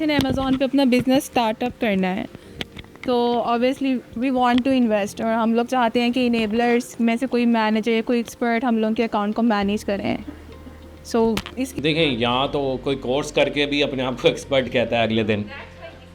किसी ने अमेज़ॉन पे अपना बिज़नेस स्टार्टअप करना है तो obviously we want to invest, और हम लोग चाहते हैं कि इनेबलर्स में से कोई मैनेजर, कोई एक्सपर्ट हम लोग के अकाउंट को मैनेज करें। सो इस देखें, यहाँ तो कोई कोर्स करके भी अपने आप को एक्सपर्ट कहता है अगले दिन,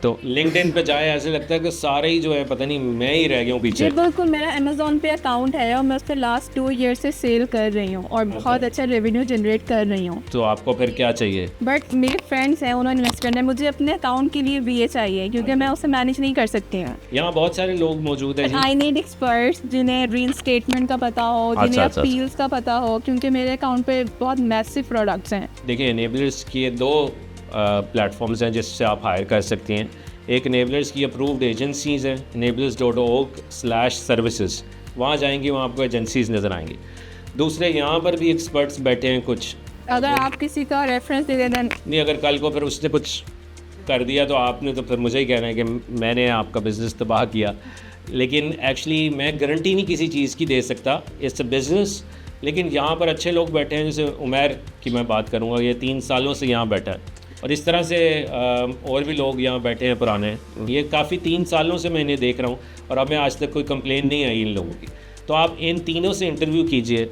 तो लिंक्डइन पे जाए ऐसे लगता है कि सारे ही जो है पता नहीं मैं ही रह गया हूँ जी पीछे। बिल्कुल, मेरा अमेज़ॉन पे अकाउंट है और मैं उस पर लास्ट 2 ईयर से सेल कर रही हूँ और बहुत अच्छा रेवेन्यू जनरेट कर रही हूँ। तो आपको फिर क्या चाहिए? बट मेरे फ्रेंड्स हैं, उन्होंने इन्वेस्ट करना है, मुझे अपने अकाउंट के लिए VA चाहिए क्योंकि मैं उसे मैनेज नहीं कर सकती हूँ। यहाँ बहुत सारे लोग मौजूद हैं जी। आई नीड एक्सपर्ट्स जिन्हें रील स्टेटमेंट का पता हो, जिन्हें अच्छा। अपील्स का पता हो, क्योंकि मेरे अकाउंट पे बहुत मैसिव प्रोडक्ट्स हैं। देखिए, इनेबलर्स की ये 2 प्लेटफॉर्म्स हैं जिससे आप हायर कर सकती हैं। एक इनेबलर्स की अप्रूव्ड एजेंसीज़ हैं, enablers.org/services, वहाँ जाएंगी, वहाँ आपको एजेंसीज़ नज़र आएंगी। दूसरे यहाँ पर भी एक्सपर्ट्स बैठे हैं कुछ। अगर आप किसी का रेफरेंस दे दें नहीं, अगर कल को फिर उसने कुछ कर दिया तो आपने तो फिर मुझे ही कहना है कि मैंने आपका बिज़नेस तबाह किया। लेकिन एक्चुअली मैं गारंटी नहीं किसी चीज़ की दे सकता, इट्स अ बिज़नेस। लेकिन यहाँ पर अच्छे लोग बैठे हैं, जैसे उमैर की मैं बात करूँगा, ये 3 सालों से यहाँ बैठा है, और इस तरह से और भी लोग यहाँ बैठे हैं पुराने। ये काफ़ी 3 सालों से मैं इन्हें देख रहा हूँ और अब मैं आज तक कोई कंप्लेन नहीं आई इन लोगों की। तो आप इन तीनों से इंटरव्यू कीजिए,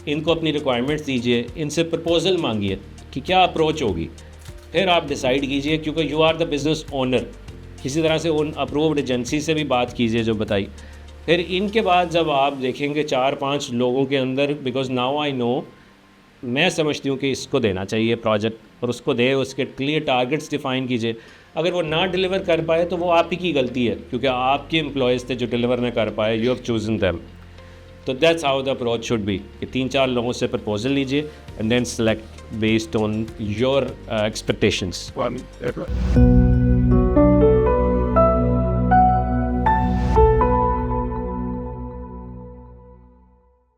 इनको अपनी रिक्वायरमेंट्स दीजिए, इनसे प्रपोज़ल मांगिए कि क्या अप्रोच होगी, फिर आप डिसाइड कीजिए, क्योंकि you are the business owner. किसी तरह से उन अप्रूव्ड एजेंसी से भी बात कीजिए जो बताई। फिर इनके बाद जब आप देखेंगे 4-5 लोगों के अंदर, बिकॉज नाउ आई नो, मैं समझती हूँ कि इसको देना चाहिए प्रोजेक्ट, और उसको दे, उसके क्लियर टारगेट्स डिफ़ाइन कीजिए। अगर वो ना डिलीवर कर पाए तो वो आप ही की गलती है, क्योंकि आपके एम्प्लॉयज़ थे जो डिलीवर ना कर पाए, यू हैव चूजन दैम। तो that's how the approach should be कि 3-4 लोगों से प्रपोजल लीजिए and then select based on your expectations.